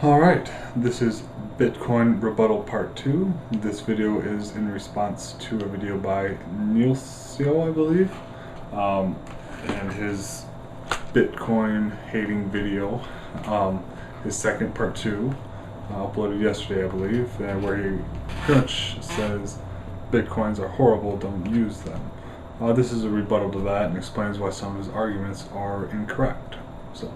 Alright, this is Bitcoin Rebuttal Part 2. This video is in response to a video by Nielsio, I believe, and his Bitcoin hating video, his second Part 2, uploaded yesterday, I believe, where he pretty much says Bitcoins are horrible, don't use them. This is a rebuttal to that and explains why some of his arguments are incorrect. So,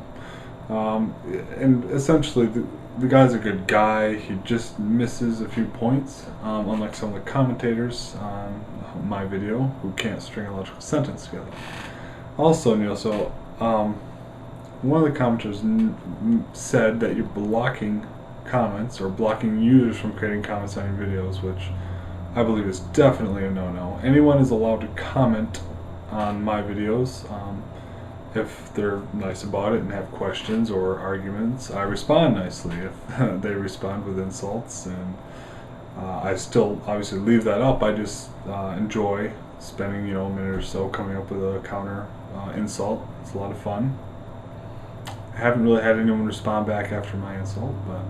and essentially, the guy's a good guy. He just misses a few points, unlike some of the commentators on my video who can't string a logical sentence together. Also, Nielsio, one of the commenters said that you're blocking comments or blocking users from creating comments on your videos, which I believe is definitely a no-no. Anyone is allowed to comment on my videos. If they're nice about it and have questions or arguments, I respond nicely. If they respond with insults, and I still obviously leave that up, I just enjoy spending a minute or so coming up with a counter insult. It's a lot of fun. I haven't really had anyone respond back after my insult, but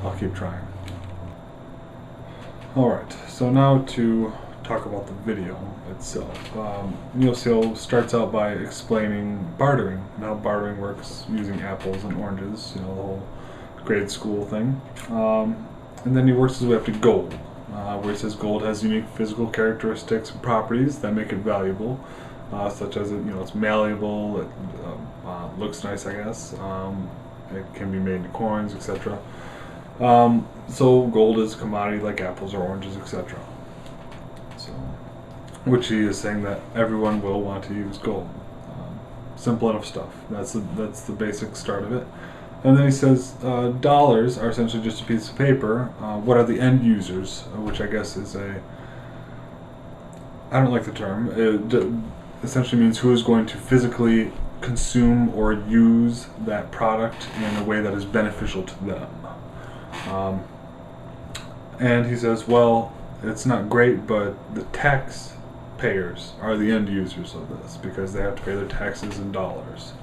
I'll keep trying. Alright, so now to talk about the video itself. Nielsio starts out by explaining bartering and how bartering works using apples and oranges, the whole grade school thing. And then he works his way up to gold, where he says gold has unique physical characteristics and properties that make it valuable, such as it's malleable, it looks nice, I guess, it can be made into coins, etc. So gold is a commodity like apples or oranges, etc. So, which he is saying that everyone will want to use gold. Simple enough stuff. That's the basic start of it. And then he says dollars are essentially just a piece of paper. What are the end users? Which I guess is I don't like the term. It essentially means who is going to physically consume or use that product in a way that is beneficial to them. And he says, well, it's not great, but the taxpayers are the end users of this because they have to pay their taxes in dollars.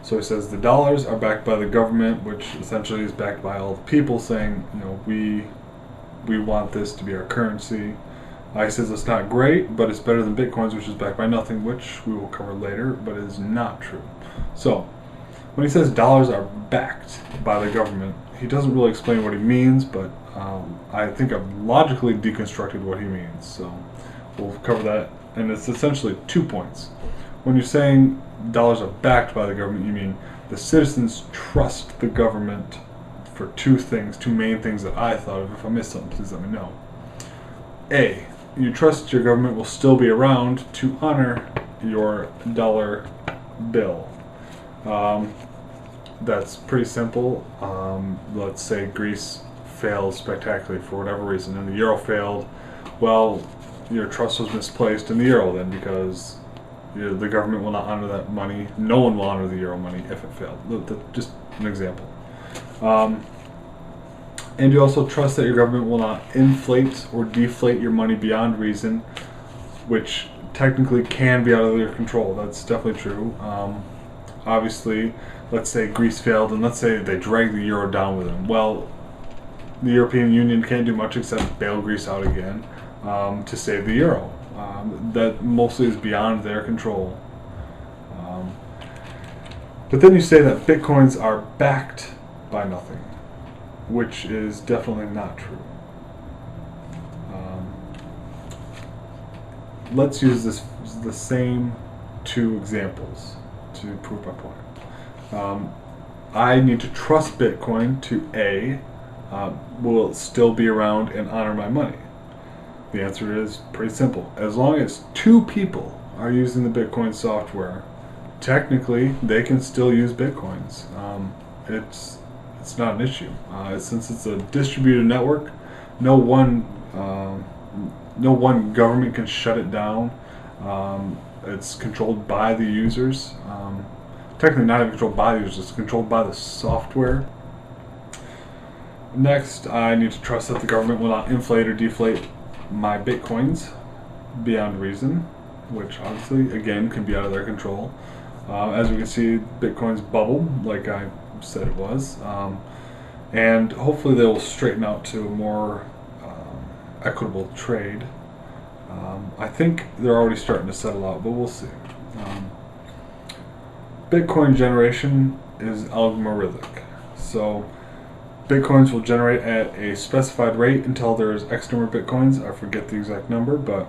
So he says the dollars are backed by the government, which essentially is backed by all the people saying, we want this to be our currency. He says it's not great, but it's better than Bitcoins, which is backed by nothing, which we will cover later, but is not true. So when he says dollars are backed by the government, he doesn't really explain what he means, but I think I've logically deconstructed what he means. So we'll cover that, and it's essentially 2 points. When you're saying dollars are backed by the government, you mean the citizens trust the government for two main things that I thought of. If I missed something, please let me know. A, you trust your government will still be around to honor your dollar bill. That's pretty simple. Let's say Greece failed spectacularly for whatever reason, and the euro failed. Well, your trust was misplaced in the euro then, because the government will not honor that money. No one will honor the euro money if it failed. Just an example. And you also trust that your government will not inflate or deflate your money beyond reason, which technically can be out of your control. That's definitely true. Obviously, let's say Greece failed, and let's say they dragged the euro down with them. Well, the European Union can't do much except bail Greece out again to save the euro. That mostly is beyond their control. But then you say that Bitcoins are backed by nothing, which is definitely not true. Let's use the same two examples to prove my point. I need to trust Bitcoin to A, will it still be around and honor my money? The answer is pretty simple. As long as two people are using the Bitcoin software, technically they can still use Bitcoins. It's not an issue. Since it's a distributed network, no one government can shut it down. It's controlled by the users. Technically not even controlled by the users, it's controlled by the software. Next, I need to trust that the government will not inflate or deflate my Bitcoins beyond reason, which obviously, again, can be out of their control. As we can see, Bitcoin's bubbled, like I said it was. and hopefully they will straighten out to a more equitable trade. I think they're already starting to settle out, but we'll see. Bitcoin generation is algorithmic. So Bitcoins will generate at a specified rate until there's X number of Bitcoins. I forget the exact number, but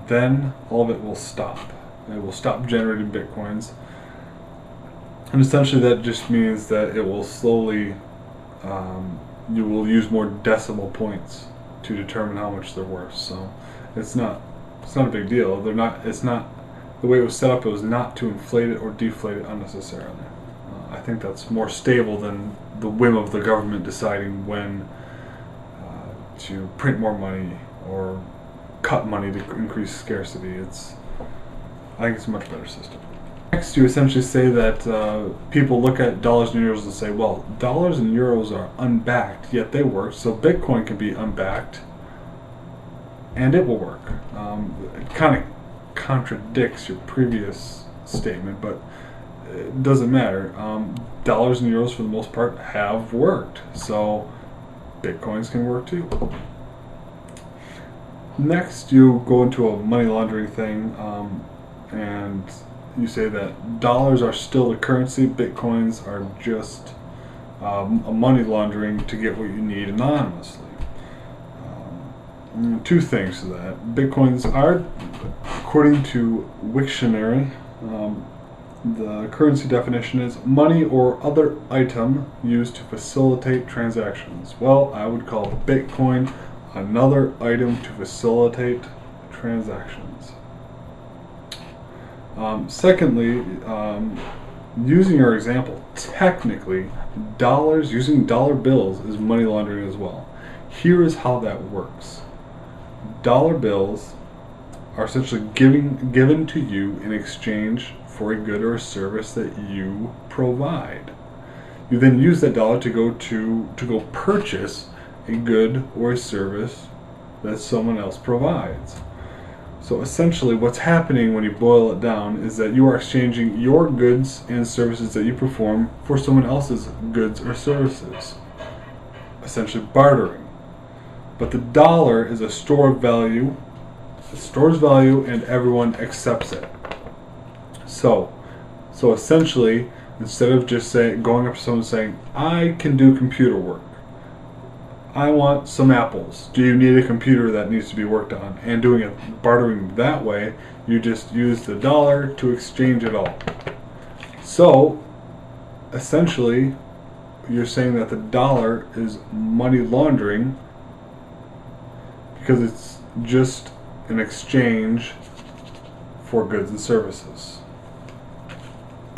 then all of it will stop. It will stop generating Bitcoins. And essentially that just means that it will slowly, you will use more decimal points to determine how much they're worth. So it's not a big deal. It's not, the way it was set up, it was not to inflate it or deflate it unnecessarily. I think that's more stable than the whim of the government deciding when to print more money or cut money to increase scarcity. I think it's a much better system. Next, you essentially say that people look at dollars and euros and say, well, dollars and euros are unbacked, yet they work, so Bitcoin can be unbacked and it will work. It kind of contradicts your previous statement, but it doesn't matter. Dollars and euros for the most part have worked, so Bitcoins can work too. Next, you go into a money laundering thing, and you say that dollars are still the currency, Bitcoins are just a money laundering to get what you need anonymously. Two things to that. Bitcoins are, according to Wiktionary, the currency definition is money or other item used to facilitate transactions. Well, I would call Bitcoin another item to facilitate transactions. Secondly, using your example, technically, using dollar bills is money laundering as well. Here is how that works. Dollar bills are essentially given to you in exchange for a good or a service that you provide. You then use that dollar to go purchase a good or a service that someone else provides. So essentially what's happening when you boil it down is that you are exchanging your goods and services that you perform for someone else's goods or services. Essentially bartering. But the dollar is a store of value. It stores value and everyone accepts it. So essentially, instead of just going up to someone saying, I can do computer work. I want some apples. Do you need a computer that needs to be worked on? And doing it, bartering that way, you just use the dollar to exchange it all. So, essentially, you're saying that the dollar is money laundering because it's just an exchange for goods and services.